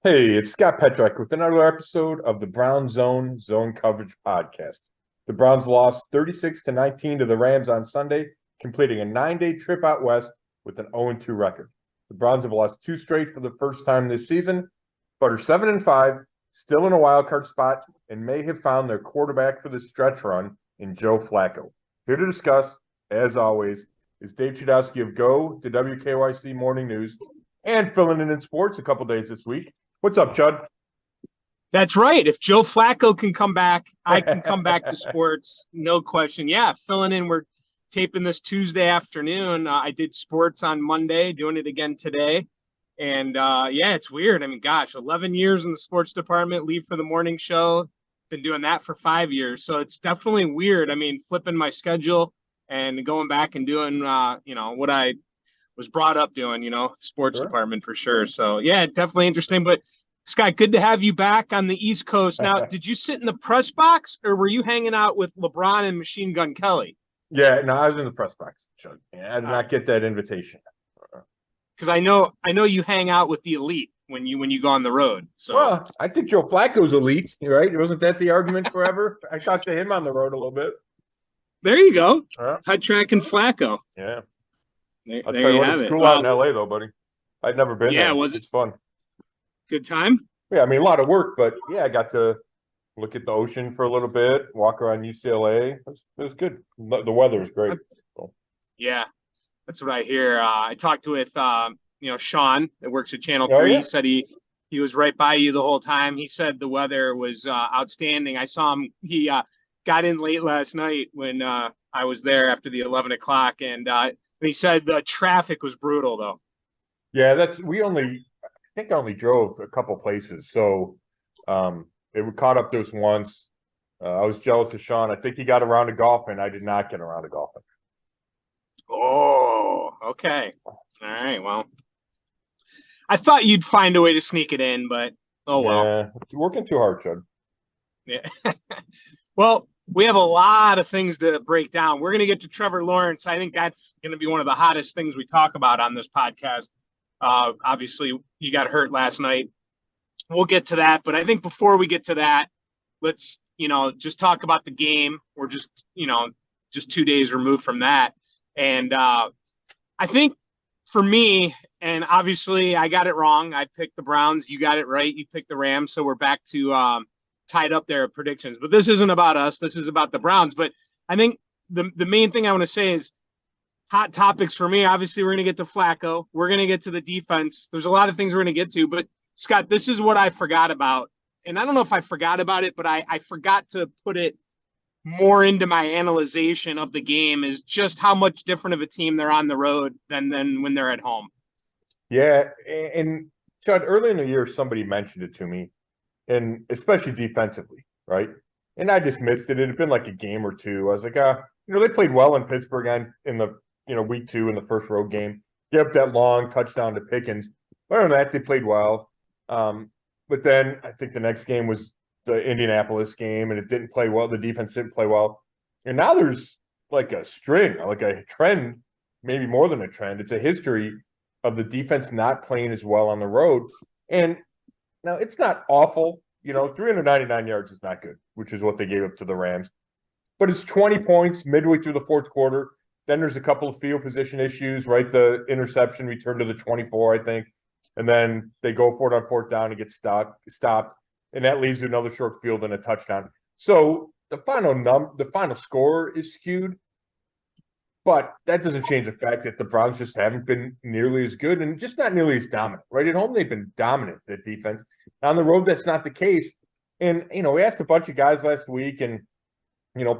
Hey, it's Scott Petrak with another episode of the Brown Zone Coverage Podcast. The Browns lost 36-19 to the Rams on Sunday, completing a 9-day trip out west with an 0-2 record. The Browns have lost two straight for the first time this season, but are 7-5, still in a wild card spot, and may have found their quarterback for the stretch run in Joe Flacco. Here to discuss, as always, is Dave Chudowsky of the WKYC Morning News, and filling in sports a couple days this week. What's up, Chud? That's right. If Joe Flacco can come back, I can come back to sports. No question. Yeah, filling in. We're taping this Tuesday afternoon. I did sports on Monday, doing it again today. And yeah, it's weird. I mean, gosh, 11 years in the sports department, leave for the morning show. Been doing that for 5 years. So it's definitely weird. I mean, flipping my schedule and going back and doing, what I was brought up doing, sports department for sure. So yeah, definitely interesting. But Scott, good to have you back on the East Coast. Now, did you sit in the press box or were you hanging out with LeBron and Machine Gun Kelly? Yeah, no, I was in the press box, Chud. Yeah, I did not get that invitation. Because I know you hang out with the elite when you go on the road. So well, I think Joe Flacco's elite, right? Wasn't that the argument forever? I talked to him on the road a little bit. There you go. Petrak and Flacco. Yeah. I'll tell you what, it's cool out in LA though, buddy. I'd never been there. Yeah, was it? It's fun. Good time? Yeah, I mean, a lot of work, but yeah, I got to look at the ocean for a little bit, walk around UCLA. It was good. The weather was great. Yeah, that's what I hear. I talked with, Sean that works at Channel 3. Yeah. He said he was right by you the whole time. He said the weather was outstanding. I saw him. He got in late last night when I was there after the 11 o'clock, and he said the traffic was brutal, though. Yeah, I think I only drove a couple places. So it caught up to us once. I was jealous of Sean. I think he got around to golfing. I did not get around to golfing. Oh, okay. All right. Well, I thought you'd find a way to sneak it in, but oh well. Yeah, working too hard, Chud. Yeah. Well, we have a lot of things to break down. We're going to get to Trevor Lawrence. I think that's going to be one of the hottest things we talk about on this podcast. Obviously, you got hurt last night. We'll get to that. But I think before we get to that, let's, just talk about the game. We're just 2 days removed from that. And I think for me, and obviously I got it wrong. I picked the Browns. You got it right. You picked the Rams. So we're back to tied up there at predictions. But this isn't about us. This is about the Browns. But I think the main thing I want to say is hot topics for me. Obviously, we're going to get to Flacco. We're going to get to the defense. There's a lot of things we're going to get to. But, Scott, this is what I forgot about. And I don't know if I forgot about it, but I forgot to put it more into my analyzation of the game is just how much different of a team they're on the road than when they're at home. Yeah, and Chud, early in the year, somebody mentioned it to me, and especially defensively, right? And I dismissed it. It had been like a game or two. I was like, they played well in Pittsburgh in the week 2 in the first road game. Gave up that long touchdown to Pickens. Other than that, they played well. But then I think the next game was the Indianapolis game, and it didn't play well. The defense didn't play well. And now there's like a string, like a trend, maybe more than a trend. It's a history of the defense not playing as well on the road. And now it's not awful. 399 yards is not good, which is what they gave up to the Rams. But it's 20 points midway through the fourth quarter. Then there's a couple of field position issues, right? The interception returned to the 24, I think. And then they go for it on fourth down and get stopped. And that leads to another short field and a touchdown. So the final score is skewed. But that doesn't change the fact that the Browns just haven't been nearly as good and just not nearly as dominant. Right at home, they've been dominant, that defense. On the road, that's not the case. And, we asked a bunch of guys last week, and,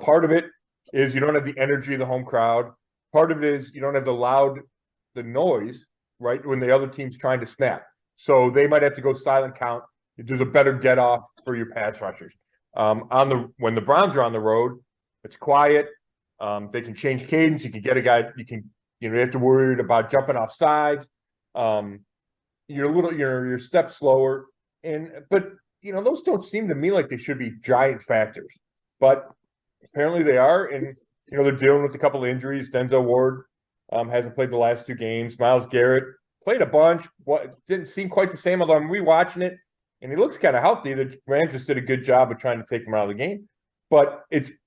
part of it is you don't have the energy of the home crowd. Part of it is you don't have the noise, right, when the other team's trying to snap. So they might have to go silent count. There's a better get off for your pass rushers. When the Browns are on the road, it's quiet. They can change cadence. You can get a guy. You have to worry about jumping off sides. You're a step slower, but those don't seem to me like they should be giant factors. But apparently they are, and they're dealing with a couple of injuries. Denzel Ward hasn't played the last 2 games. Myles Garrett played a bunch. What didn't seem quite the same, although I'm rewatching it. and he looks kind of healthy. The Rams just did a good job of trying to take him out of the game. But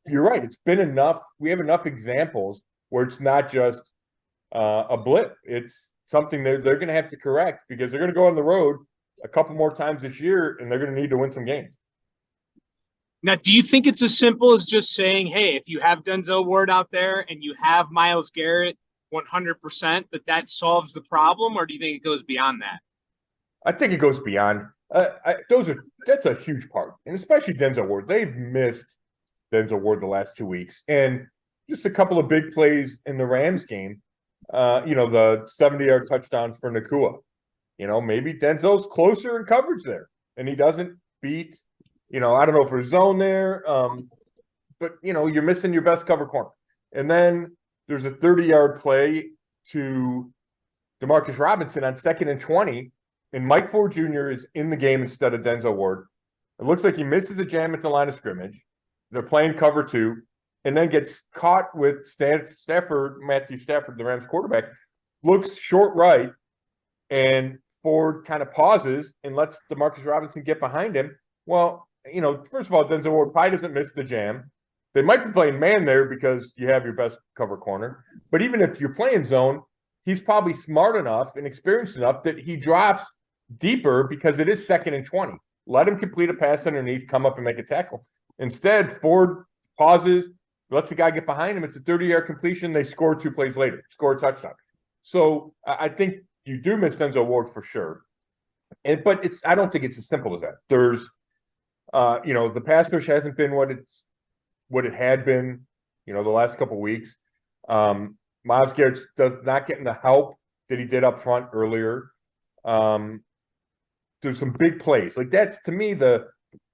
you're right. It's been enough. We have enough examples where it's not just a blip. It's something they're going to have to correct because they're going to go on the road a couple more times this year, and they're going to need to win some games. Now, do you think it's as simple as just saying, hey, if you have Denzel Ward out there and you have Myles Garrett 100%, that solves the problem, or do you think it goes beyond that? I think it goes beyond. That's a huge part, and especially Denzel Ward. They've missed Denzel Ward the last 2 weeks, and just a couple of big plays in the Rams game. The 70-yard touchdown for Nakua. Maybe Denzel's closer in coverage there, and he doesn't beat. I don't know if there's zone there, but you're missing your best cover corner. And then there's a 30-yard play to Demarcus Robinson on 2nd and 20, and Mike Ford Jr. is in the game instead of Denzel Ward. It looks like he misses a jam at the line of scrimmage. They're playing cover 2, and then gets caught with Matthew Stafford, the Rams quarterback, looks short right, and Ford kind of pauses and lets Demarcus Robinson get behind him. Well, first of all, Denzel Ward probably doesn't miss the jam. They might be playing man there because you have your best cover corner. But even if you're playing zone, he's probably smart enough and experienced enough that he drops deeper because it is 2nd and 20. Let him complete a pass underneath, come up and make a tackle. Instead, Ford pauses, lets the guy get behind him. It's a 30-yard completion. They score 2 plays later, score a touchdown. So I think you do miss Denzel Ward for sure. But I don't think it's as simple as that. There's the pass rush hasn't been what it had been, the last couple of weeks. Myles Garrett does not get the help that he did up front earlier. There's some big plays. Like that's to me the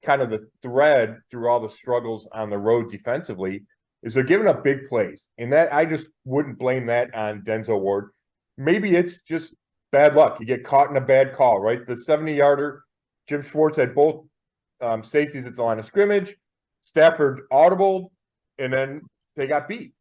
kind of the thread through all the struggles on the road defensively is they're giving up big plays. And that I just wouldn't blame that on Denzel Ward. Maybe it's just bad luck. You get caught in a bad call, right? The 70-yarder, Jim Schwartz had both safeties at the line of scrimmage. Stafford audibled, and then they got beat.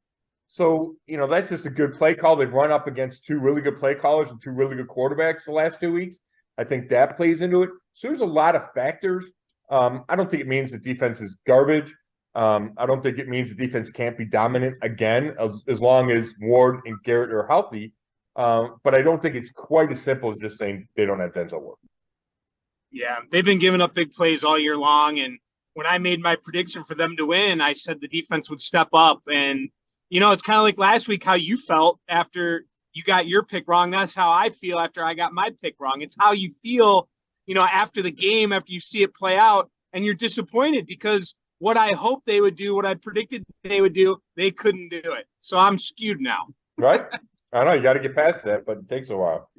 So, that's just a good play call. They've run up against 2 really good play callers and 2 really good quarterbacks the last 2 weeks. I think that plays into it. So there's a lot of factors. I don't think it means the defense is garbage. I don't think it means the defense can't be dominant again as long as Ward and Garrett are healthy. But I don't think it's quite as simple as just saying they don't have Denzel Ward. Yeah, they've been giving up big plays all year long. And when I made my prediction for them to win, I said the defense would step up. And, it's kind of like last week how you felt after you got your pick wrong. That's how I feel after I got my pick wrong. It's how you feel, after the game, after you see it play out, and you're disappointed because what I hoped they would do, what I predicted they would do, they couldn't do it. So I'm skewed now. Right? I know you got to get past that, but it takes a while.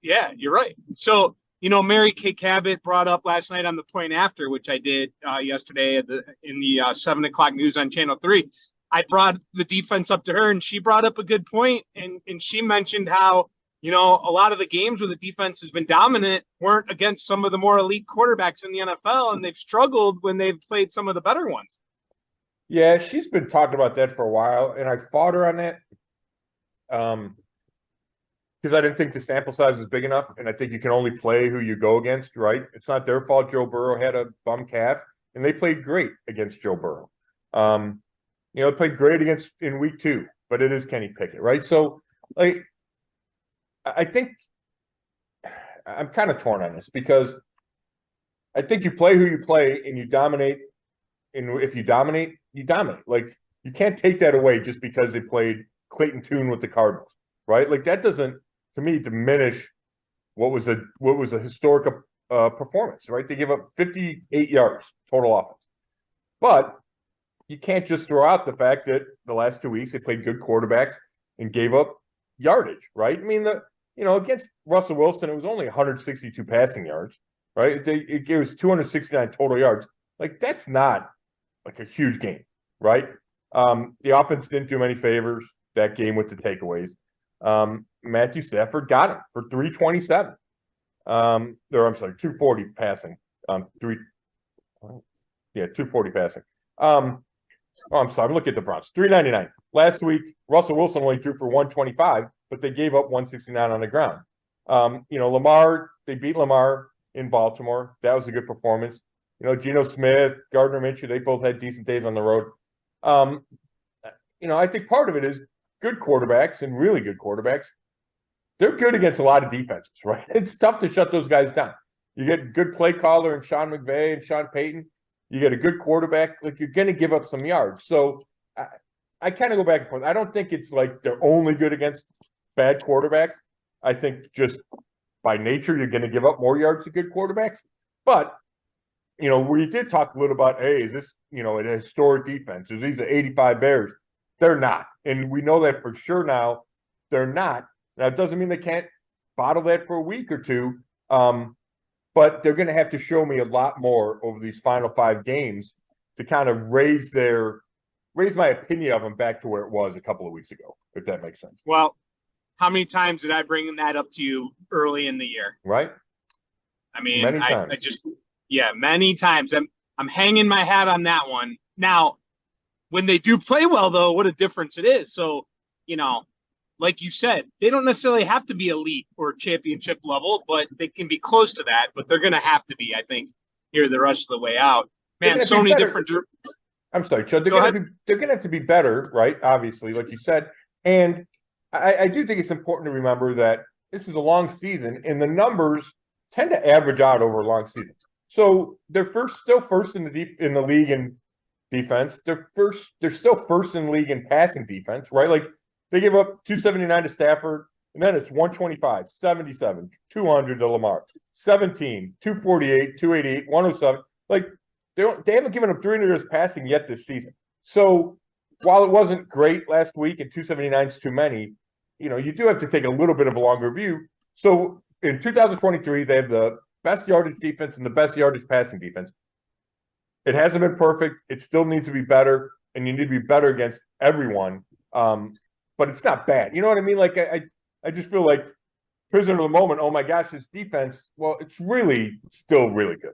Yeah, you're right. So, Mary Kay Cabot brought up last night on the Point After, which I did yesterday in the 7 o'clock news on Channel 3. I brought the defense up to her, and she brought up a good point, and she mentioned how, a lot of the games where the defense has been dominant weren't against some of the more elite quarterbacks in the NFL, and they've struggled when they've played some of the better ones. Yeah, she's been talking about that for a while, and I fought her on that. Because I didn't think the sample size was big enough, and I think you can only play who you go against, right? It's not their fault Joe Burrow had a bum calf, and they played great against Joe Burrow. They played great in week 2, but it is Kenny Pickett, right? So, I think I'm kind of torn on this because I think you play who you play and you dominate. And if you dominate, you dominate. Like, you can't take that away just because they played Clayton Tune with the Cardinals, right? Like, that doesn't, to me, diminish what was a historic performance, right? They give up 58 yards total offense. But you can't just throw out the fact that the last 2 weeks they played good quarterbacks and gave up yardage, right? I mean, against Russell Wilson, it was only 162 passing yards, right? It was 269 total yards. Like, that's not like a huge game, right? The offense didn't do many favors that game with the takeaways. Matthew Stafford got him for 327. 240 passing. 240 passing. I'm sorry, I'm looking at the Browns. 399. Last week, Russell Wilson only threw for 125, but they gave up 169 on the ground. Lamar, they beat Lamar in Baltimore. That was a good performance. You know, Geno Smith, Gardner Minshew, they both had decent days on the road. You know, I think part of it is good quarterbacks and really good quarterbacks. They're good against a lot of defenses, right? It's tough to shut those guys down. You get good play caller and Sean McVay and Sean Payton. You get a good quarterback, like you're going to give up some yards. So I kind of go back and forth. I don't think it's like they're only good against bad quarterbacks. I think just by nature, you're going to give up more yards to good quarterbacks. But, you know, we did talk a little about, hey, is this, you know, an historic defense? Is these are 85 Bears? They're not. And we know that for sure now. They're not. Now, it doesn't mean they can't bottle that for a week or two. But they're going to have to show me a lot more over these final 5 games to kind of raise my opinion of them back to where it was a couple of weeks ago, if that makes sense. Well, how many times did I bring that up to you early in the year? Right. I mean, many times. Many times. I'm hanging my hat on that one. Now, when they do play well, though, what a difference it is. So, you know, like you said, they don't necessarily have to be elite or championship level, but they can be close to that. But they're going to have to be, I think, here the rest of the way out. Man, so many different. I'm sorry, Chud. They're going to have to be better, right? Obviously, like you said. And I do think it's important to remember that this is a long season, and the numbers tend to average out over a long season. So they're still first in the league in defense. They're still first in the league in passing defense, right? Like, they give up 279 to Stafford, and then it's 125, 77, 200 to Lamar, 17, 248, 288, 107. Like, they haven't given up 300 yards passing yet this season. So while it wasn't great last week and 279 is too many, you know, you do have to take a little bit of a longer view. So in 2023, they have the best yardage defense and the best yardage passing defense. It hasn't been perfect. It still needs to be better, and you need to be better against everyone. But it's not bad. You know what I mean? Like, I just feel like prisoner of the moment. Oh my gosh, this defense. Well, it's really still really good.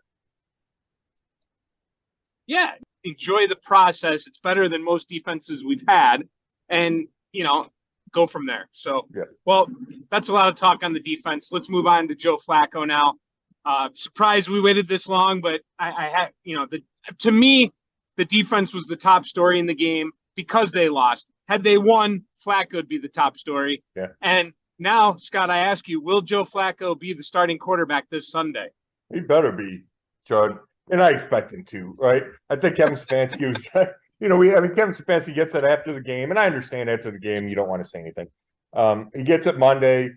Yeah, enjoy the process. It's better than most defenses we've had, and you know, go from there. So, yeah. Well, that's a lot of talk on the defense. Let's move on to Joe Flacco now. Surprised we waited this long, but I had, you know, to me, the defense was the top story in the game because they lost. Had they won, Flacco would be the top story. Yeah. And now, Scott, I ask you, will Joe Flacco be the starting quarterback this Sunday? He better be, Judd. And I expect him to, right? I think Kevin Stefanski was, you know, Kevin Stefanski gets it after the game, and I understand after the game you don't want to say anything. He gets it Monday.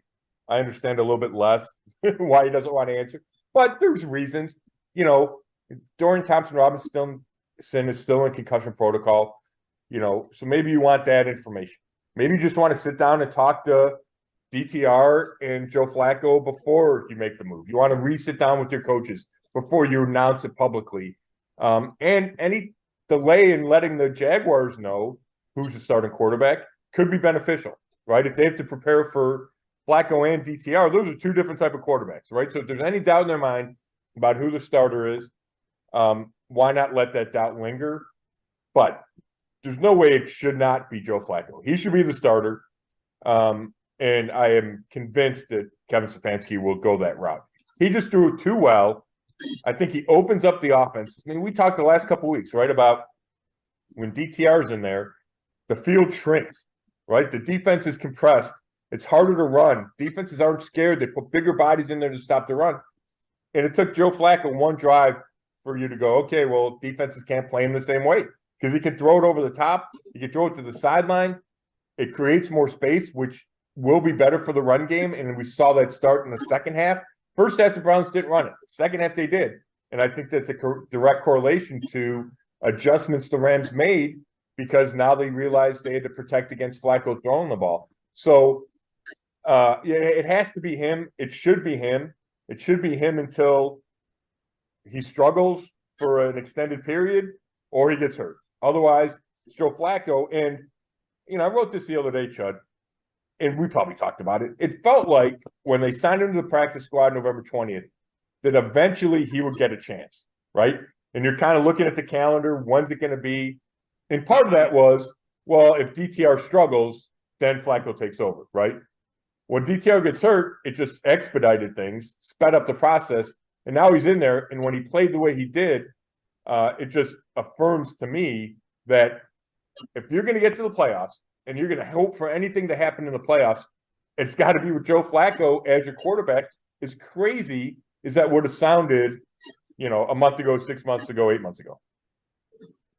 I understand a little bit less why he doesn't want to answer. But there's reasons. You know, Dorian Thompson-Robinson is still in concussion protocol. You know, so maybe you want that information. Maybe you just want to sit down and talk to DTR and Joe Flacco before you make the move. You want to re-sit down with your coaches before you announce it publicly. And any delay in letting the Jaguars know who's the starting quarterback could be beneficial, right? If they have to prepare for Flacco and DTR, those are 2 different type of quarterbacks, right? So if there's any doubt in their mind about who the starter is, why not let that doubt linger? But there's no way it should not be Joe Flacco. He should be the starter. And I am convinced that Kevin Stefanski will go that route. He just threw it too well. I think he opens up the offense. I mean, we talked the last couple of weeks, right, about when DTR is in there, the field shrinks, right? The defense is compressed. It's harder to run. Defenses aren't scared. They put bigger bodies in there to stop the run. And it took Joe Flacco one drive for you to go, okay, well, defenses can't play him the same way. Because he can throw it over the top. He can throw it to the sideline. It creates more space, which will be better for the run game. And we saw that start in the second half. First half, the Browns didn't run it. Second half, they did. And I think that's a direct correlation to adjustments the Rams made because now they realized they had to protect against Flacco throwing the ball. So, yeah, it has to be him. It should be him. It should be him until he struggles for an extended period or he gets hurt. Otherwise, it's Joe Flacco. And, you know, I wrote this the other day, Chud, and we probably talked about it. It felt like when they signed him to the practice squad November 20th, that eventually he would get a chance, right? And you're kind of looking at the calendar. When's it going to be? And part of that was, well, if DTR struggles, then Flacco takes over, right? When DTR gets hurt, it just expedited things, sped up the process, And now he's in there, and when he played the way he did, it just affirms to me that if you're going to get to the playoffs and you're going to hope for anything to happen in the playoffs, it's got to be with Joe Flacco as your quarterback. As crazy as that would have sounded, a month ago, 6 months ago, 8 months ago.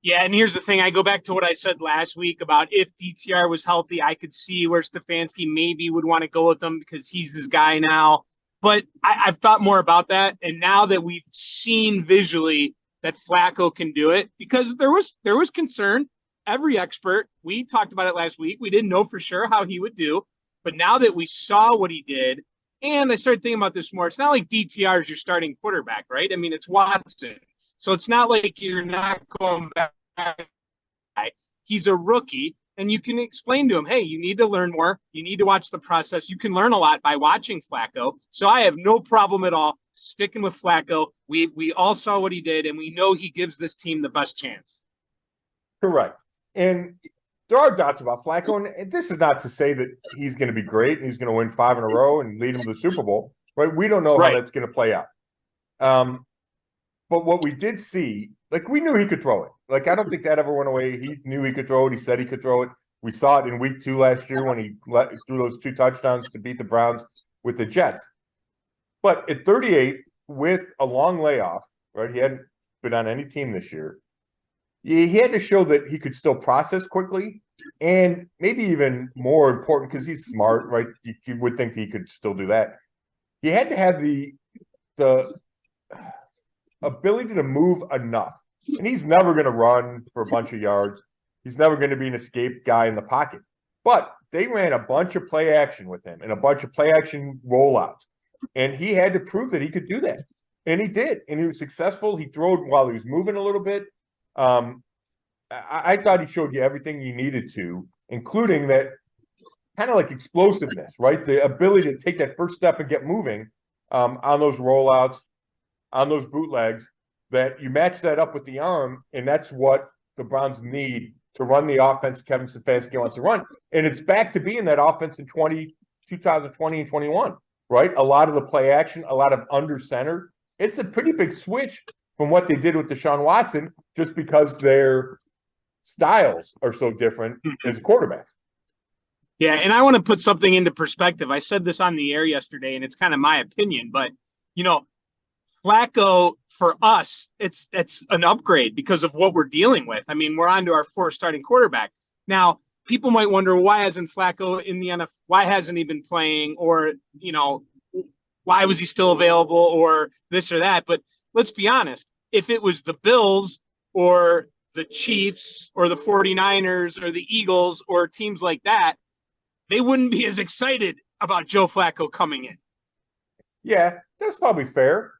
Yeah, and here's the thing. I go back to what I said last week about if DTR was healthy, I could see where Stefanski maybe would want to go with him because he's his guy now. But I've thought more about that, and now that we've seen visually that Flacco can do it, because there was concern. Every expert, we talked about it last week. We didn't know for sure how he would do, but now that we saw what he did, and I started thinking about this more, it's not like DTR is your starting quarterback, right? I mean, it's Watson. So it's not like you're not going back. He's a rookie, and you can explain to him, hey, you need to learn more. You need to watch the process. You can learn a lot by watching Flacco. So I have no problem at all sticking with Flacco. We all saw what he did, and we know he gives this team the best chance. Correct. And there are doubts about Flacco, and this is not to say that he's going to be great and he's going to win 5 in a row and lead him to the Super Bowl, right? We don't know how that's going to play out. But what we did see, we knew he could throw it. I don't think that ever went away. He knew he could throw it. He said he could throw it. We saw it in week 2 last year when he threw those 2 touchdowns to beat the Browns with the Jets. But at 38, with a long layoff, right? He hadn't been on any team this year. He had to show that he could still process quickly, and maybe even more important, because he's smart, right? You would think he could still do that. He had to have the ability to move enough. And he's never going to run for a bunch of yards. He's never going to be an escape guy in the pocket. But they ran a bunch of play action with him and a bunch of play action rollouts. And he had to prove that he could do that. And he did. And he was successful. He threw it while he was moving a little bit. I thought he showed you everything you needed to, including that kind of explosiveness, right? The ability to take that first step and get moving on those rollouts, on those bootlegs, that you match that up with the arm, and that's what the Browns need to run the offense Kevin Stefanski wants to run. And it's back to being that offense in 2020 and 21, right? A lot of the play action, a lot of under center. It's a pretty big switch from what they did with Deshaun Watson, just because their styles are so different as quarterbacks. Yeah, and I want to put something into perspective. I said this on the air yesterday, and it's kind of my opinion, but, Flacco, for us, it's an upgrade because of what we're dealing with. I mean, we're on to our 4th starting quarterback. Now, people might wonder, why hasn't Flacco in the NFL? Why hasn't he been playing? Or, why was he still available, or this or that? But let's be honest. If it was the Bills or the Chiefs or the 49ers or the Eagles or teams like that, they wouldn't be as excited about Joe Flacco coming in. Yeah, that's probably fair.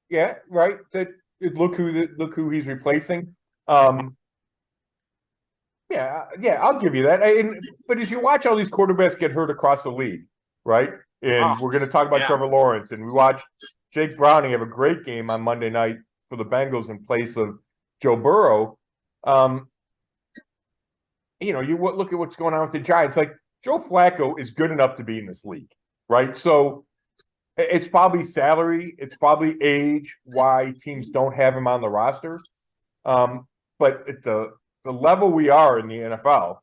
Yeah, right. That look who he's replacing. Yeah, I'll give you that. But as you watch all these quarterbacks get hurt across the league, right? And we're going to talk about Trevor Lawrence, and we watched Jake Browning have a great game on Monday night for the Bengals in place of Joe Burrow. You look at what's going on with the Giants. Joe Flacco is good enough to be in this league, right? So it's probably salary, it's probably age, why teams don't have him on the roster. But at the level we are in the NFL,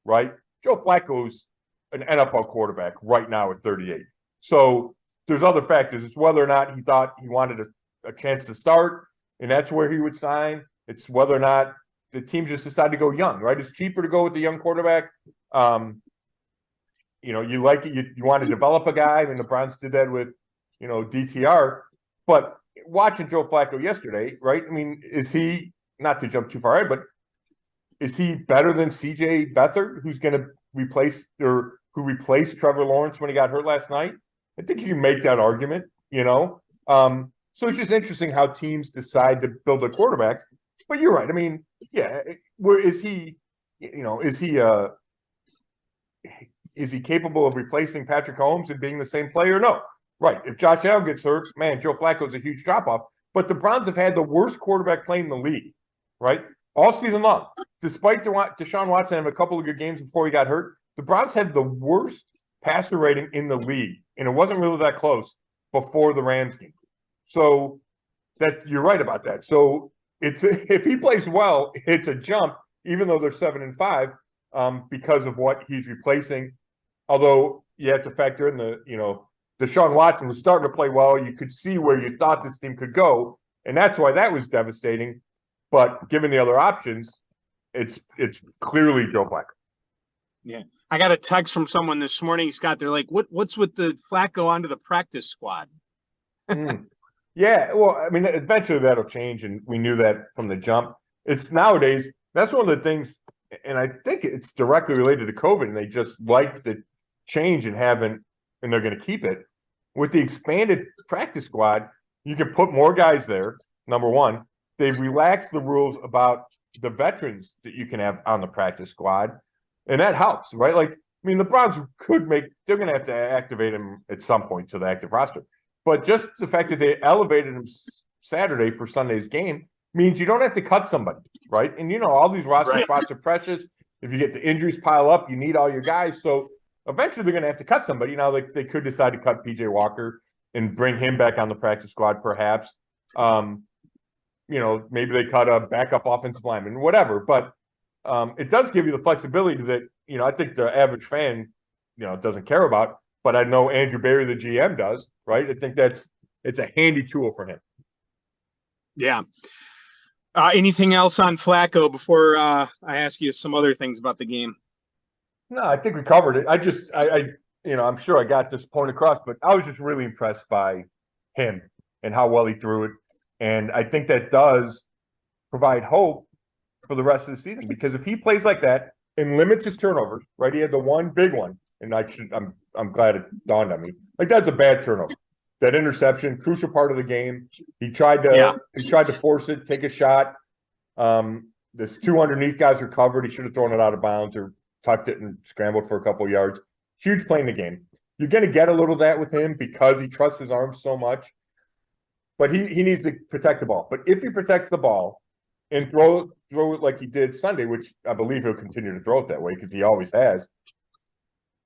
right? Joe Flacco's an NFL quarterback right now at 38. So there's other factors. It's whether or not he thought he wanted a chance to start, and that's where he would sign. It's whether or not the teams just decide to go young, right? It's cheaper to go with the young quarterback. You like it. You want to develop a guy. I mean, the Browns did that with, DTR. But watching Joe Flacco yesterday, right? I mean, is he, not to jump too far ahead, but is he better than C.J. Beathard, who's going to replace, or who replaced Trevor Lawrence when he got hurt last night? I think you can make that argument, So it's just interesting how teams decide to build their quarterbacks. But you're right. I mean, yeah, where is he? Is he capable of replacing Patrick Mahomes and being the same player? No. Right. If Josh Allen gets hurt, man, Joe Flacco's a huge drop-off. But the Browns have had the worst quarterback play in the league, right? All season long. Despite Deshaun Watson having a couple of good games before he got hurt, the Browns had the worst passer rating in the league. And it wasn't really that close before the Rams game. So that you're right about that. So it's if he plays well, it's a jump, even though they're 7-5, because of what he's replacing. Although you have to factor in Deshaun Watson was starting to play well. You could see where you thought this team could go, and that's why that was devastating. But given the other options, it's clearly Joe Flacco. Yeah. I got a text from someone this morning, Scott. They're like, what's with the Flacco onto the practice squad? Yeah, well, I mean, eventually that'll change, and we knew that from the jump. It's nowadays, that's one of the things, and I think it's directly related to COVID, and they just like the change and they're going to keep it. With the expanded practice squad, you can put more guys there, number one. They've relaxed the rules about the veterans that you can have on the practice squad, and that helps, right? Like, I mean, the Browns they're going to have to activate him at some point to the active roster. But just the fact that they elevated him Saturday for Sunday's game means you don't have to cut somebody, right? And, all these roster spots are precious. If you get the injuries pile up, you need all your guys. So eventually they're going to have to cut somebody. Now, like, they could decide to cut P.J. Walker and bring him back on the practice squad, perhaps. Maybe they cut a backup offensive lineman, whatever. But it does give you the flexibility that, I think the average fan, doesn't care about. But I know Andrew Berry, the GM, does, right? I think it's a handy tool for him. Yeah. Anything else on Flacco before I ask you some other things about the game? No, I think we covered it. I'm sure I got this point across, but I was just really impressed by him and how well he threw it. And I think that does provide hope for the rest of the season, because if he plays like that and limits his turnovers, right? He had the one big one, and I'm glad it dawned on me. Like, that's a bad turnover. That interception, crucial part of the game. He tried to force it, take a shot. There's two underneath guys are covered. He should have thrown it out of bounds or tucked it and scrambled for a couple of yards. Huge play in the game. You're going to get a little of that with him because he trusts his arms so much. But he needs to protect the ball. But if he protects the ball and throw it like he did Sunday, which I believe he'll continue to throw it that way because he always has,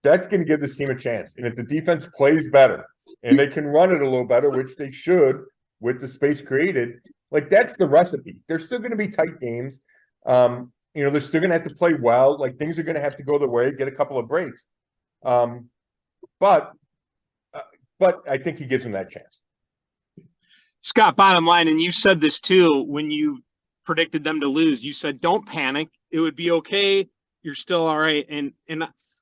that's going to give this team a chance. And if the defense plays better and they can run it a little better, which they should with the space created, like, that's the recipe. There's still going to be tight games. They're still going to have to play well. Like, things are going to have to go their way, get a couple of breaks. But I think he gives them that chance. Scott, bottom line, and you said this too when you predicted them to lose. You said, don't panic. It would be okay. You're still all right. And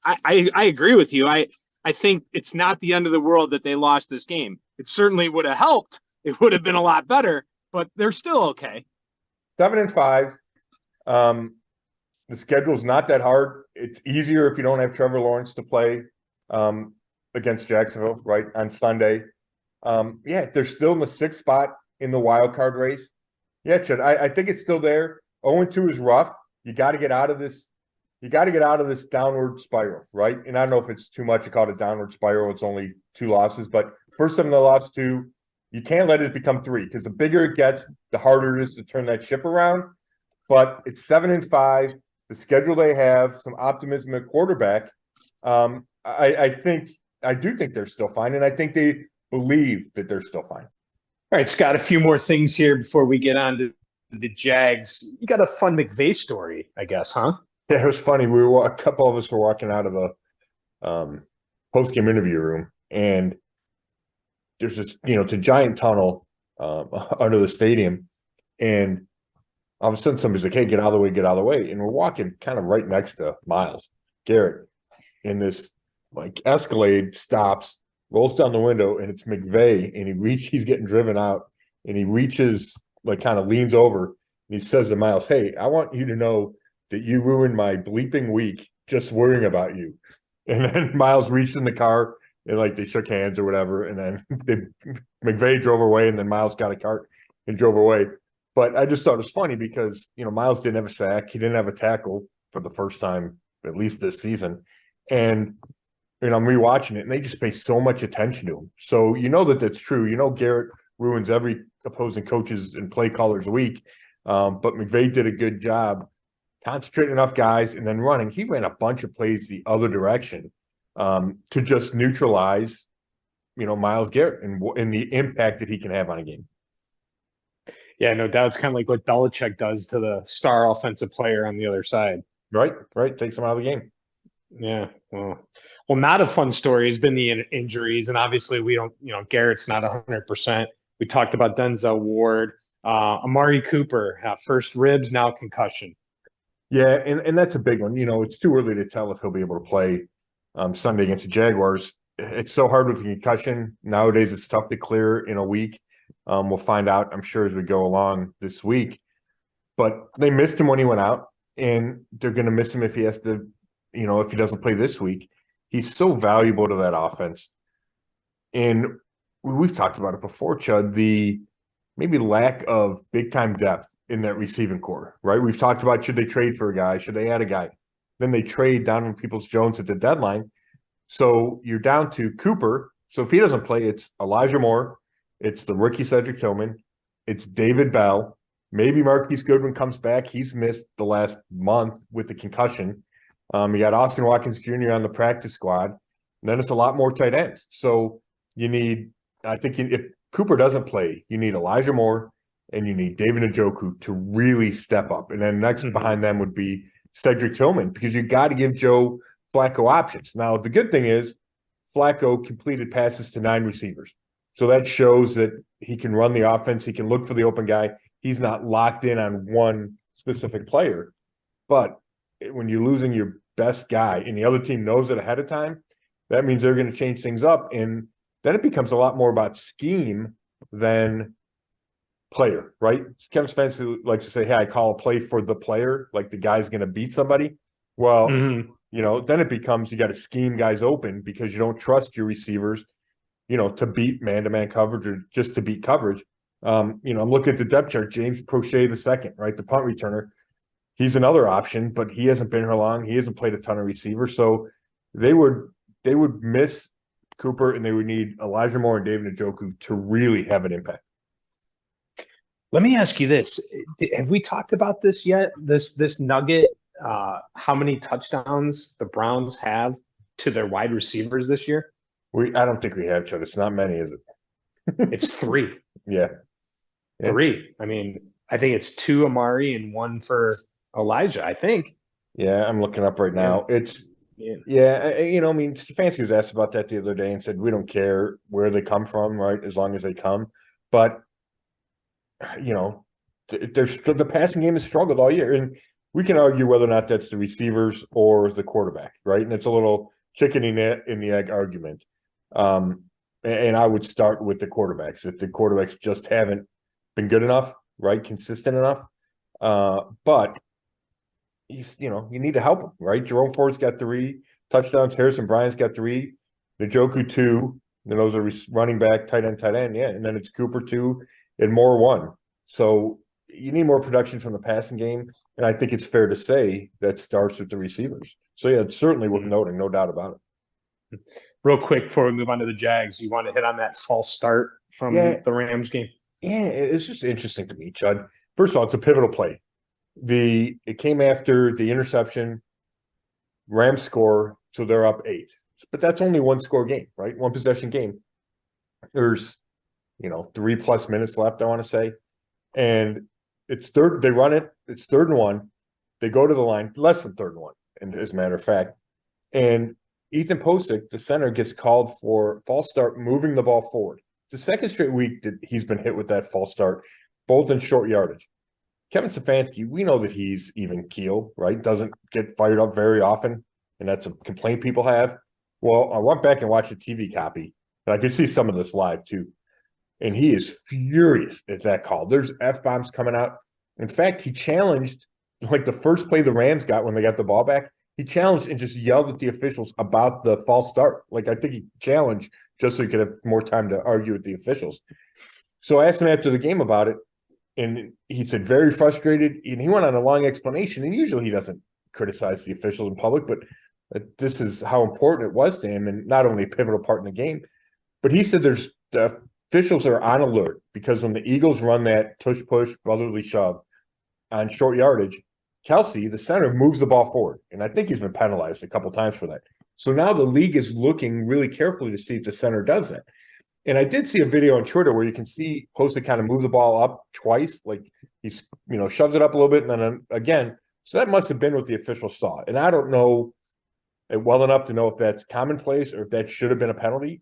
I agree with you. I think it's not the end of the world that they lost this game. It certainly would have helped. It would have been a lot better, but they're still okay. 7-5. The schedule's not that hard. It's easier if you don't have Trevor Lawrence to play against Jacksonville, right, on Sunday. They're still in the 6th spot in the wild card race. Yeah, Chud, I think it's still there. 0-2 is rough. You got to get out of this. You got to get out of this downward spiral, right? And I don't know if it's too much to call it a downward spiral. It's only 2 losses, but first time they lost 2. You can't let it become 3, because the bigger it gets, the harder it is to turn that ship around. But it's 7-5. The schedule they have, some optimism at quarterback. I do think they're still fine, and I think they believe that they're still fine. All right, Scott, a few more things here before we get on to the Jags. You got a fun McVay story, I guess, huh? Yeah, it was funny. A couple of us were walking out of a post-game interview room, and there's this, it's a giant tunnel under the stadium, and all of a sudden somebody's like, hey, get out of the way, get out of the way. And we're walking kind of right next to Myles Garrett, and this Escalade stops, rolls down the window, and it's McVay, and he's getting driven out, and he reaches, kind of leans over, and he says to Myles, hey, I want you to know that you ruined my bleeping week just worrying about you. And then Myles reached in the car, and they shook hands or whatever, and then McVay drove away, and then Myles got a cart and drove away. But I just thought it was funny because, Myles didn't have a sack. He didn't have a tackle for the first time, at least this season. And I'm rewatching it, and they just pay so much attention to him. So that's true. Garrett ruins every opposing coach's and play caller's week. But McVay did a good job concentrating enough guys and then running. He ran a bunch of plays the other direction to just neutralize, Myles Garrett and the impact that he can have on a game. Yeah, no doubt. It's kind of like what Belichick does to the star offensive player on the other side. Right, right. Takes them out of the game. Yeah. Well, not a fun story has been the injuries. And obviously we don't, Garrett's not 100%. We talked about Denzel Ward, Amari Cooper, first ribs, now concussion. Yeah, and that's a big one. It's too early to tell if he'll be able to play Sunday against the Jaguars. It's so hard with the concussion. Nowadays, it's tough to clear in a week. We'll find out, I'm sure, as we go along this week. But they missed him when he went out, and they're going to miss him if he has to, if he doesn't play this week. He's so valuable to that offense. And we've talked about it before, Chud, the maybe lack of big-time depth in that receiving core, right? We've talked about, should they trade for a guy? Should they add a guy? Then they trade Donovan Peoples-Jones at the deadline. So you're down to Cooper. So if he doesn't play, it's Elijah Moore. It's the rookie Cedric Tillman. It's David Bell. Maybe Marquise Goodwin comes back. He's missed the last month with the concussion. You got Austin Watkins Jr. on the practice squad. And then it's a lot more tight ends. So you need, if Cooper doesn't play, you need Elijah Moore and you need David Njoku to really step up. And then next behind them would be Cedric Tillman, because you got to give Joe Flacco options. Now, the good thing is Flacco completed passes to 9 receivers. So that shows that he can run the offense. He can look for the open guy. He's not locked in on one specific player. But when you're losing your best guy and the other team knows it ahead of time, that means they're going to change things up. And then it becomes a lot more about scheme than player, right? Kevin Stefanski likes to say, hey, I call a play for the player, like the guy's going to beat somebody. Well, then it becomes you got to scheme guys open because you don't trust your receivers, to beat man-to-man coverage or just to beat coverage. I'm looking at the depth chart, James Prochet II, right? The punt returner. He's another option, but he hasn't been here long. He hasn't played a ton of receivers. So they would miss Cooper, and they would need Elijah Moore and David Njoku to really have an impact. Let me ask you this. Have we talked about this yet? This nugget, how many touchdowns the Browns have to their wide receivers this year? I don't think we have, Chud. It's not many, is it? It's 3. Yeah. 3. I mean, I think it's 2 Amari and 1 for Elijah, I think. Yeah, I'm looking up right now. It's Stefanski was asked about that the other day and said, we don't care where they come from, right, as long as they come. But, the passing game has struggled all year. And we can argue whether or not that's the receivers or the quarterback, right? And it's a little chicken in the egg argument. And I would start with the quarterbacks. If the quarterbacks just haven't been good enough, right, consistent enough. But you need to help them, right? Jerome Ford's got 3 touchdowns. Harrison Bryant's got 3. Njoku 2. And those are running back, tight end. Yeah, and then it's Cooper 2 and Moore 1. So you need more production from the passing game, and I think it's fair to say that starts with the receivers. So yeah, it's certainly worth noting, no doubt about it. Real quick before we move on to the Jags, you want to hit on that false start from the Rams game? Yeah, it's just interesting to me, Chud. First of all, it's a pivotal play. It came after the interception. Rams score, so they're up 8. But that's only 1-score game, right? 1-possession game. There's 3+ minutes left, I want to say. And it's third. They run it. It's 3rd and 1. They go to the line, less than 3rd and 1, and as a matter of fact. And Ethan Posick, the center, gets called for false start, moving the ball forward. It's the 2nd straight week that he's been hit with that false start, both in short yardage. Kevin Stefanski, we know that he's even keel, right? Doesn't get fired up very often, and that's a complaint people have. Well, I went back and watched the TV copy, and I could see some of this live too. And he is furious at that call. There's F-bombs coming out. In fact, he challenged, like the first play the Rams got when they got the ball back, he challenged and just yelled at the officials about the false start. Like, I think he challenged just so he could have more time to argue with the officials. So I asked him after the game about it, and he said very frustrated, and he went on a long explanation, and usually he doesn't criticize the officials in public, but this is how important it was to him, and not only a pivotal part in the game, but he said there's the officials are on alert because when the Eagles run that tush-push, brotherly shove on short yardage, Kelsey, the center, moves the ball forward, and I think he's been penalized a couple times for that. So now the league is looking really carefully to see if the center does that. And I did see a video on Twitter where you can see Posey kind of move the ball up twice, like he's shoves it up a little bit and then again. So that must have been what the officials saw. And I don't know it well enough to know if that's commonplace or if that should have been a penalty.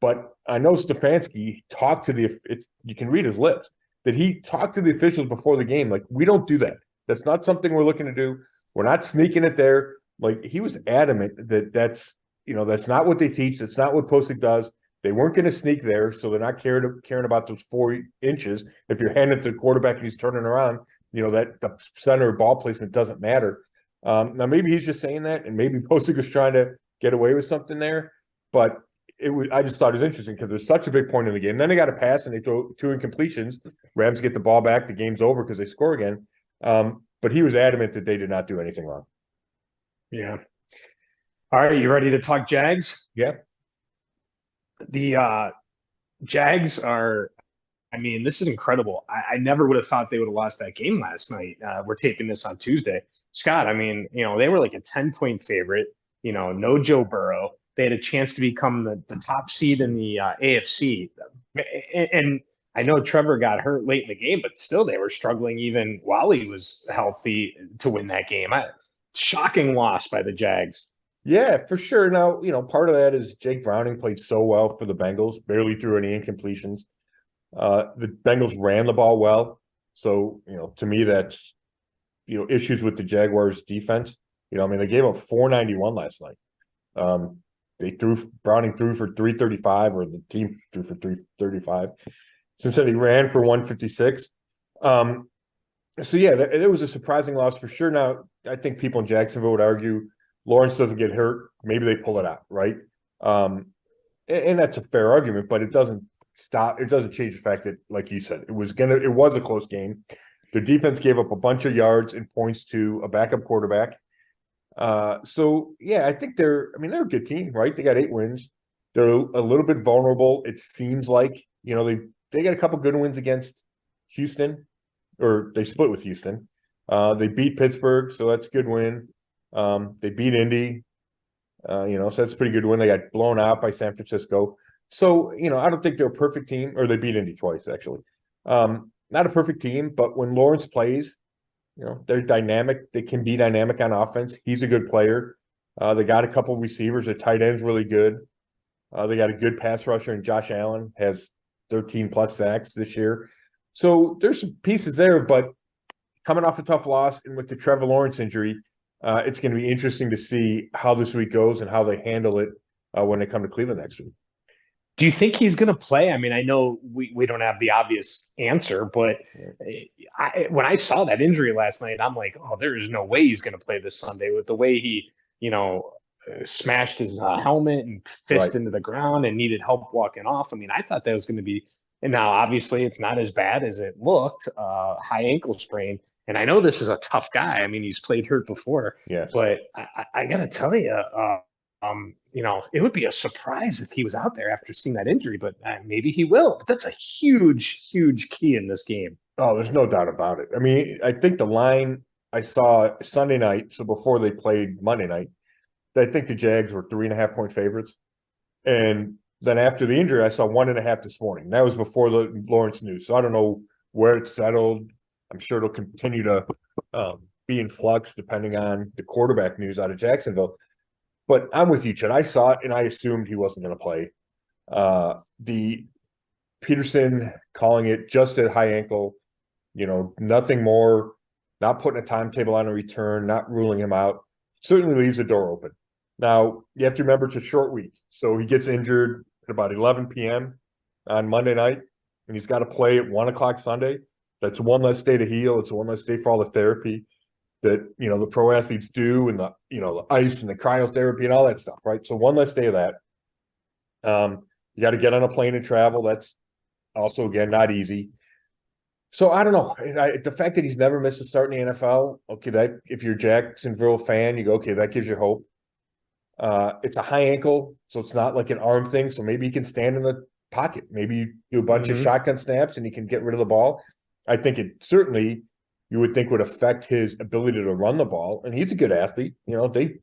But I know Stefanski talked to you can read his lips, that he talked to the officials before the game. Like, we don't do that. That's not something we're looking to do. We're not sneaking it there. Like, he was adamant that that's not what they teach. That's not what Posey does. They weren't going to sneak there, so they're not caring about those 4 inches. If you're handing it to the quarterback and he's turning around, that the center ball placement doesn't matter. Now, maybe he's just saying that, and maybe Posey was trying to get away with something there. But I just thought it was interesting because there's such a big point in the game. Then they got a pass, and they throw 2 incompletions. Rams get the ball back. The game's over because they score again. But he was adamant that they did not do anything wrong. Yeah. All right, you ready to talk Jags? Yeah. The Jags are, this is incredible. I never would have thought they would have lost that game last night. We're taping this on Tuesday. Scott, they were like a 10-point favorite, no Joe Burrow. They had a chance to become the top seed in the AFC. And I know Trevor got hurt late in the game, but still they were struggling even while he was healthy to win that game. Shocking loss by the Jags. Yeah, for sure. Now, part of that is Jake Browning played so well for the Bengals, barely threw any incompletions. The Bengals ran the ball well. So, to me, that's, issues with the Jaguars defense. They gave up 491 last night. Browning threw for 335, or the team threw for 335. Cincinnati ran for 156. So, yeah, it was a surprising loss for sure. Now, I think people in Jacksonville would argue Lawrence doesn't get hurt, maybe they pull it out, right? And that's a fair argument, but it doesn't change the fact that, like you said, it was a close game. Their defense gave up a bunch of yards and points to a backup quarterback. So yeah, I think they're a good team, right? They got 8 wins. They're a little bit vulnerable, it seems like. They got a couple good wins against Houston, or they split with Houston. They beat Pittsburgh, so that's a good win. They beat Indy, so that's a pretty good win. They got blown out by San Francisco. So, I don't think they're a perfect team, or they beat Indy twice, actually. Not a perfect team, but when Lawrence plays, they're dynamic. They can be dynamic on offense. He's a good player. They got a couple receivers. Their tight end's really good. They got a good pass rusher, and Josh Allen has 13-plus sacks this year. So there's some pieces there, but coming off a tough loss and with the Trevor Lawrence injury, it's going to be interesting to see how this week goes and how they handle it when they come to Cleveland next week. Do you think he's going to play? I know we don't have the obvious answer, but when I saw that injury last night, I'm like, oh, there is no way he's going to play this Sunday with the way he, smashed his helmet and fist into the ground and needed help walking off. I thought that was going to be, and now obviously it's not as bad as it looked, high ankle sprain. And I know this is a tough guy. He's played hurt before, yes. But I got to tell you, it would be a surprise if he was out there after seeing that injury, but maybe he will. But that's a huge, huge key in this game. Oh, there's no doubt about it. I think the line I saw Sunday night, so before they played Monday night, I think the Jags were 3.5-point favorites. And then after the injury, I saw 1.5 this morning. That was before the Lawrence news. So I don't know where it's settled. I'm sure it'll continue to be in flux depending on the quarterback news out of Jacksonville. But I'm with you, Chad. I saw it, and I assumed he wasn't going to play. The Peterson calling it just a high ankle, nothing more, not putting a timetable on a return, not ruling him out, certainly leaves the door open. Now, you have to remember it's a short week. So he gets injured at about 11 p.m. on Monday night, and he's got to play at 1 o'clock Sunday. That's one less day to heal. It's one less day for all the therapy that, the pro athletes do, and the ice and the cryotherapy and all that stuff, right? So one less day of that. You got to get on a plane and travel. That's also, again, not easy. So I don't know. The fact that he's never missed a start in the NFL, okay, that if you're a Jacksonville fan, you go, okay, that gives you hope. It's a high ankle, so it's not like an arm thing. So maybe he can stand in the pocket. Maybe you do a bunch of shotgun snaps and he can get rid of the ball. I think it certainly, you would think, would affect his ability to run the ball. And he's a good athlete. They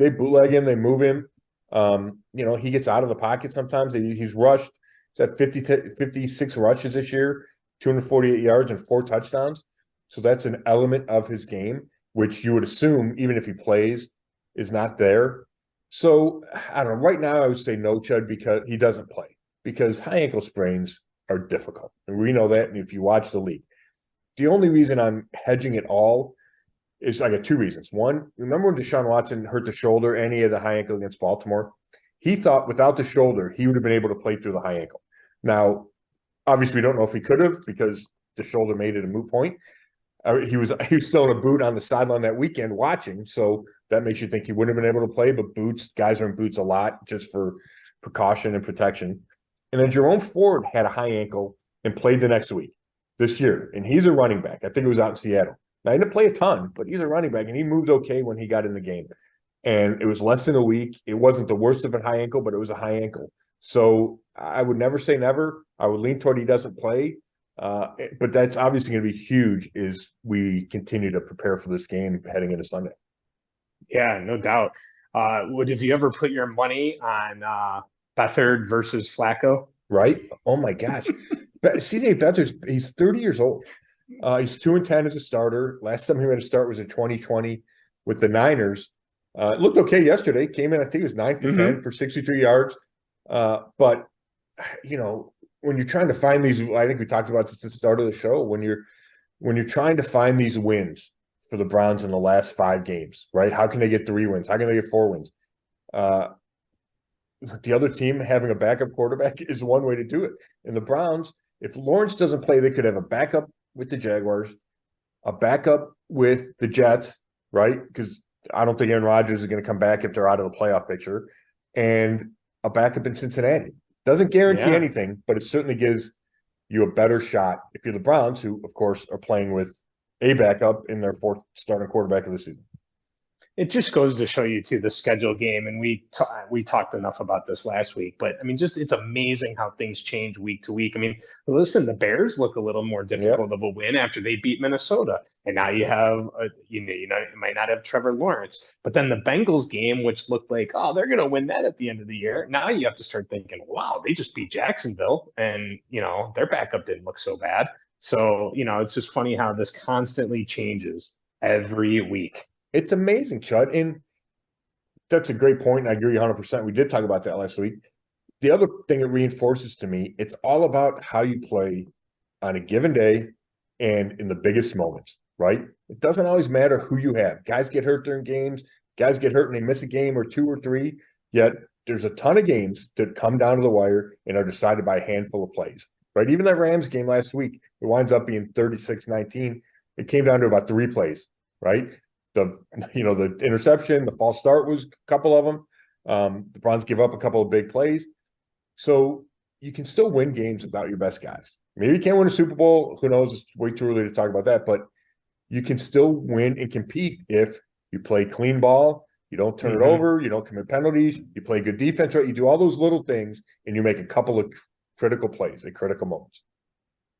bootleg him, they move him. He gets out of the pocket sometimes. He's rushed at 56 rushes this year, 248 yards and 4 touchdowns. So that's an element of his game, which you would assume, even if he plays, is not there. So I don't know. Right now, I would say no, Chud, because he doesn't play. Because high ankle sprains are difficult. And we know that, and if you watch the league. The only reason I'm hedging it all is I got 2 reasons. One, remember when Deshaun Watson hurt the shoulder and he had the high ankle against Baltimore? He thought without the shoulder, he would have been able to play through the high ankle. Now, obviously, we don't know if he could have because the shoulder made it a moot point. He was still in a boot on the sideline that weekend watching, so that makes you think he wouldn't have been able to play. But boots, guys are in boots a lot just for precaution and protection. And then Jerome Ford had a high ankle and played the next week this year, and he's a running back. I think it was out in Seattle. Now, he didn't play a ton, but he's a running back, and he moved okay when he got in the game. And it was less than a week. It wasn't the worst of a high ankle, but it was a high ankle. So I would never say never. I would lean toward he doesn't play. But that's obviously going to be huge as we continue to prepare for this game heading into Sunday. Yeah, no doubt. Have you ever put your money on Beathard versus Flacco? Right? Oh, my gosh. CJ Beathard, he's 30 years old. He's 2-10 as a starter. Last time he made a start was in 2020 with the Niners. It looked okay yesterday. Came in, I think it was 9 for 10 for 63 yards. But, you know, when you're trying to find these, I think we talked about this at the start of the show, when you're trying to find these wins for the Browns in the last 5 games, right? How can they get 3 wins? How can they get 4 wins? The other team having a backup quarterback is one way to do it. And the Browns, if Lawrence doesn't play, they could have a backup with the Jaguars, a backup with the Jets, right? Because I don't think Aaron Rodgers is going to come back if they're out of the playoff picture, and a backup in Cincinnati. Doesn't guarantee anything, but it certainly gives you a better shot if you're the Browns, who, of course, are playing with a backup in their 4th starting quarterback of the season. It just goes to show you too the schedule game, and we talked enough about this last week. But I mean, just it's amazing how things change week to week. I mean, listen, the Bears look a little more difficult of a win after they beat Minnesota, and now you have you might not have Trevor Lawrence, but then the Bengals game, which looked like they're going to win that at the end of the year. Now you have to start thinking, wow, they just beat Jacksonville, and their backup didn't look so bad. So it's just funny how this constantly changes every week. It's amazing, Chud. And that's a great point. I agree 100%. We did talk about that last week. The other thing it reinforces to me, it's all about how you play on a given day and in the biggest moments, right? It doesn't always matter who you have. Guys get hurt during games. Guys get hurt and they miss a game or 2 or 3. Yet there's a ton of games that come down to the wire and are decided by a handful of plays, right? Even that Rams game last week, it winds up being 36-19. It came down to about 3 plays, right? The interception, the false start was a couple of them. The Browns give up a couple of big plays. So you can still win games without your best guys. Maybe you can't win a Super Bowl. Who knows? It's way too early to talk about that. But you can still win and compete if you play clean ball, you don't turn it over, you don't commit penalties, you play good defense, right? You do all those little things, and you make a couple of critical plays at critical moments.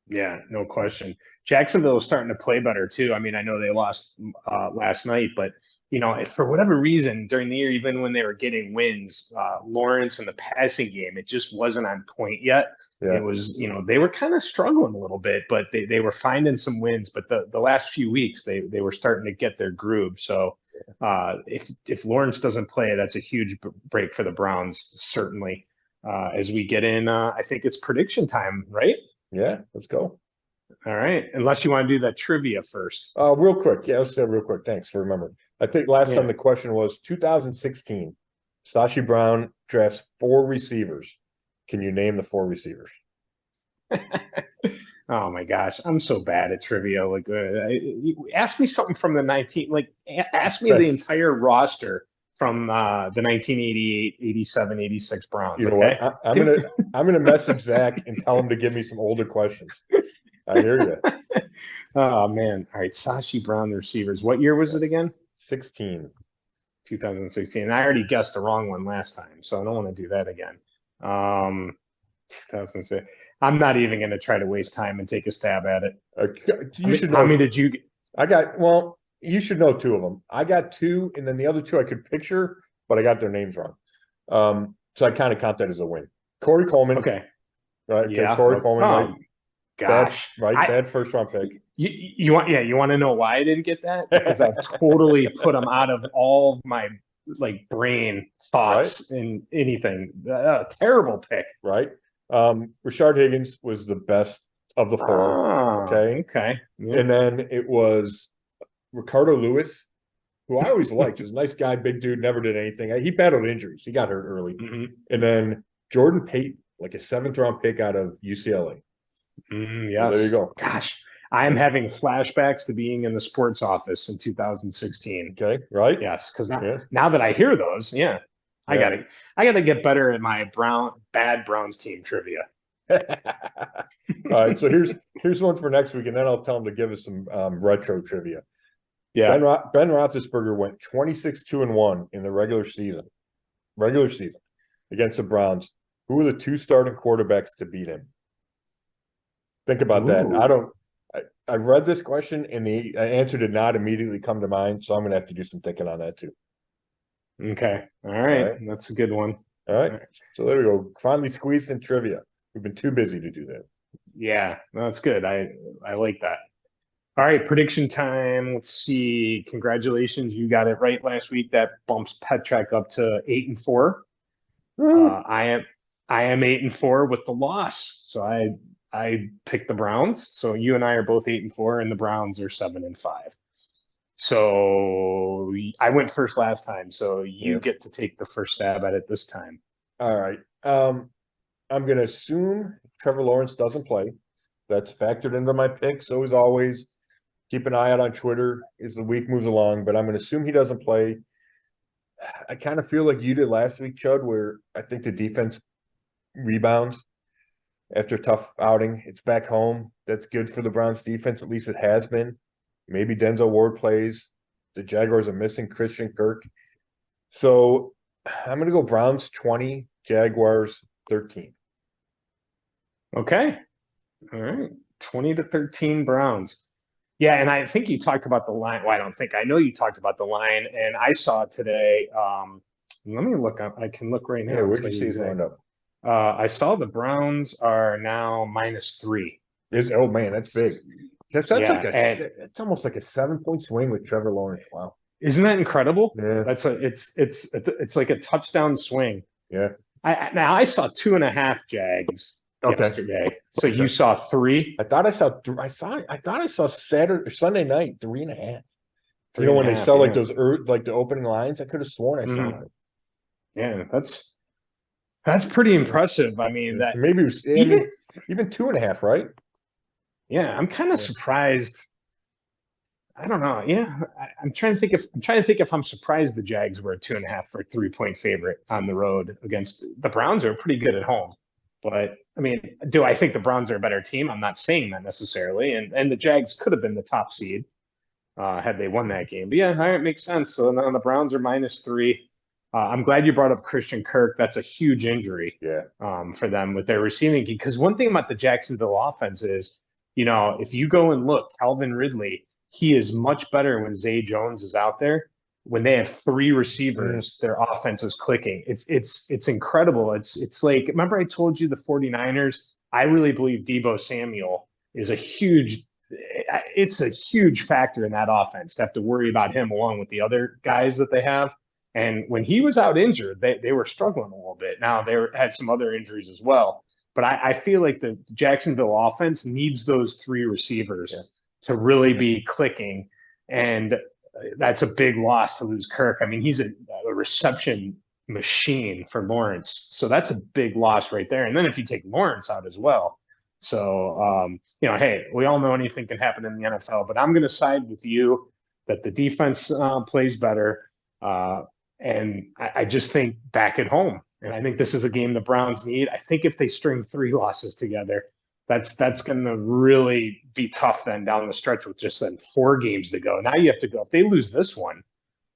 Yeah, no question. Jacksonville is starting to play better too. I mean, I know they lost last night, but for whatever reason during the year, even when they were getting wins, Lawrence and the passing game, it just wasn't on point yet. Yeah. It was, they were kind of struggling a little bit, but they were finding some wins. But the last few weeks, they were starting to get their groove. So if Lawrence doesn't play, that's a huge break for the Browns, certainly. As we get in, I think it's prediction time, right? Yeah, let's go. All right. Unless you want to do that trivia first. Real quick. Yeah, let's do it real quick. Thanks for remembering. I think last time the question was 2016. Sashi Brown drafts 4 receivers. Can you name the 4 receivers? Oh my gosh, I'm so bad at trivia. Like, ask me something from the 19. Like, ask me the entire roster from the 1988, 87, 86 Browns. You know what? I'm gonna message Zach and tell him to give me some older questions. I hear you. Oh man! All right, Sashi Brown, the receivers. What year was it again? 2016. I already guessed the wrong one last time, so I don't want to do that again. 2006. I'm not even going to try to waste time and take a stab at it. How many did you? You should know 2 of them. I got 2, and then the other 2 I could picture, but I got their names wrong. So I kind of count that as a win. Corey Coleman. Okay. Right. Okay. Yeah. Corey Coleman, right? Gosh. Bad first round pick. You want to know why I didn't get that? Because I've totally put him out of all of my like brain thoughts and anything. Terrible pick. Right. Rashard Higgins was the best of the four. Okay. Yeah. And then it was Ricardo Lewis, who I always liked. He was a nice guy, big dude, never did anything. He battled injuries. He got hurt early. Mm-hmm. And then Jordan Payton, like a 7th round pick out of UCLA. Yes. So there you go. Gosh, I am having flashbacks to being in the sports office in 2016. Okay, right? Yes, because now that I hear those, I gotta get better at my bad Browns team trivia. All right, so here's one for next week, and then I'll tell him to give us some retro trivia. Yeah, Ben Roethlisberger went 26-1 in the regular season against the Browns. Who were the 2 starting quarterbacks to beat him? Think about that. I read this question and the answer did not immediately come to mind, so I'm going to have to do some thinking on that too. Okay. All right. That's a good one. All right. So there we go. Finally squeezed in trivia. We've been too busy to do that. Yeah, that's good. I like that. All right, prediction time. Let's see. Congratulations, you got it right last week. That bumps Petrak up to 8-4. I am 8-4 with the loss. So I picked the Browns. So you and I are both 8-4, and the Browns are 7-5. So I went first last time. So you get to take the first stab at it this time. All right. I'm going to assume Trevor Lawrence doesn't play. That's factored into my pick. So as always, keep an eye out on Twitter as the week moves along. But I'm going to assume he doesn't play. I kind of feel like you did last week, Chud, where I think the defense rebounds after a tough outing. It's back home. That's good for the Browns defense. At least it has been. Maybe Denzel Ward plays. The Jaguars are missing Christian Kirk. So I'm going to go Browns 20, Jaguars 13. Okay. All right. 20-13 Browns. Yeah, and I think you talked about the line. Well, I know you talked about the line, and I saw it today. Let me look up. I can look right now. Yeah, where'd you see it going up? I saw the Browns are now -3. Oh man, that's big. That's it's almost like a 7-point swing with Trevor Lawrence. Wow. Isn't that incredible? Yeah. It's like a touchdown swing. Yeah. I saw 2.5 Jags yesterday. So you saw 3? I thought I saw Sunday night 3.5. You know, when they sell like those like the opening lines, I could have sworn I saw it. Yeah, that's pretty impressive. I mean, that maybe it was even 2.5, right? Yeah, I'm kind of surprised. I don't know. Yeah, I'm trying to think if I'm surprised the Jags were a 2.5 for a 3-point favorite on the road against the Browns. Are pretty good at home, but I mean, do I think the Browns are a better team? I'm not saying that necessarily, and the Jags could have been the top seed had they won that game. But yeah, all right, makes sense. So now the Browns are -3. I'm glad you brought up Christian Kirk. That's a huge injury for them with their receiving, because one thing about the Jacksonville offense is, if you go and look, Calvin Ridley, he is much better when Zay Jones is out there. When they have 3 receivers, their offense is clicking. It's incredible. It's like, remember I told you the 49ers, I really believe Deebo Samuel is a huge factor in that offense to have to worry about him along with the other guys that they have. And when he was out injured, they were struggling a little bit. Now they had some other injuries as well. But I feel like the Jacksonville offense needs those 3 receivers to really be clicking. And that's a big loss to lose Kirk. I mean, he's a reception machine for Lawrence. So that's a big loss right there. And then if you take Lawrence out as well. So, hey, we all know anything can happen in the NFL. But I'm going to side with you that the defense plays better. And I just think back at home. And I think this is a game the Browns need. I think if they string 3 losses together, that's going to really be tough then down the stretch with just then 4 games to go. Now you have to go. If they lose this one,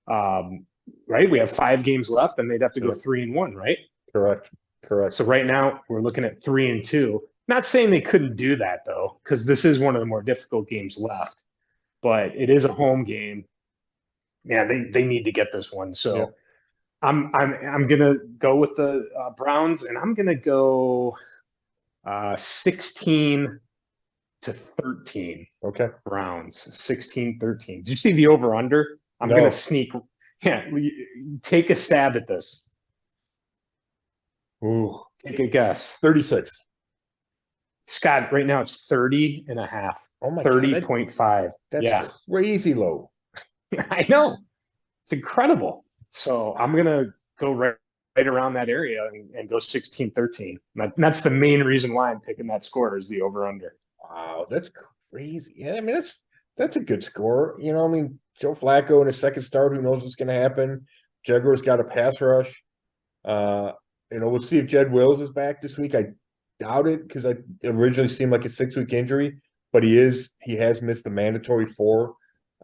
right, we have 5 games left, and they'd have to go 3-1, right? Correct. So right now we're looking at 3-2. Not saying they couldn't do that, though, because this is one of the more difficult games left. But it is a home game. Yeah, they need to get this one. So I'm gonna go with the Browns, and I'm gonna go 16-13. Okay. Browns, 16-13. Did you see the over-under? I'm No. going to sneak. Yeah, take a stab at this. Ooh, Take a guess. 36. Scott, right now it's 30.5. Oh my God, 30.5. That's Yeah, crazy low. I know. It's incredible. So I'm going to go right around that area and go 16-13. That's the main reason why I'm picking that score is the over-under. Wow, that's crazy. Yeah, I mean that's a good score. You know, I mean, Joe Flacco in his second start, who knows what's going to happen? Jaguars got a pass rush. We'll see if Jed Wills is back this week. I doubt it because it originally seemed like a 6-week injury, but he has missed the mandatory 4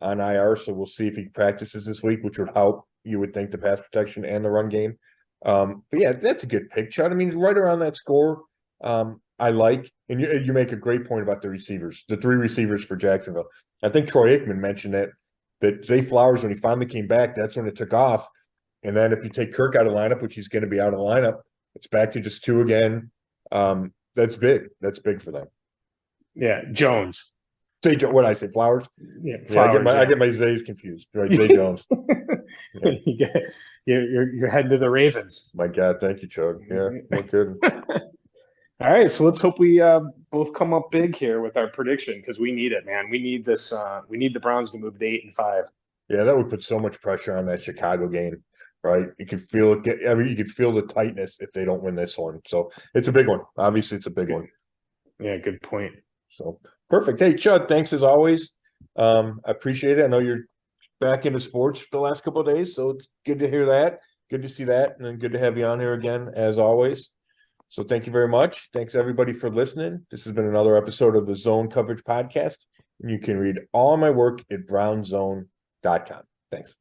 on IR, so we'll see if he practices this week, which would help. You would think the pass protection and the run game. But yeah, that's a good pick, Chud. I mean, right around that score. I like, and you make a great point about the receivers, the 3 receivers for Jacksonville. I think Troy Aikman mentioned that Zay Flowers, when he finally came back, that's when it took off. And then if you take Kirk out of the lineup, which he's going to be out of the lineup, it's back to just 2 again. That's big. That's big for them. Yeah, Jones. Zay, what did I say? Flowers? Yeah, Flowers, I get my Zays confused. Right, Zay Jones. Yeah. You're heading to the Ravens. My God, thank you, Chug. Yeah, no kidding. All right, so let's hope we both come up big here with our prediction because we need it, man. We need this. We need the Browns to move to 8-5. Yeah, that would put so much pressure on that Chicago game, right? You could feel it. You could feel the tightness if they don't win this one. So it's a big one. Obviously, it's a big one. Yeah, good point. So perfect. Hey, Chud, thanks as always. I appreciate it. I know you're back into sports the last couple of days, so it's good to hear that. Good to see that, and then good to have you on here again as always. So thank you very much. Thanks everybody for listening. This has been another episode of the Zone Coverage Podcast, and you can read all my work at brownzone.com. Thanks.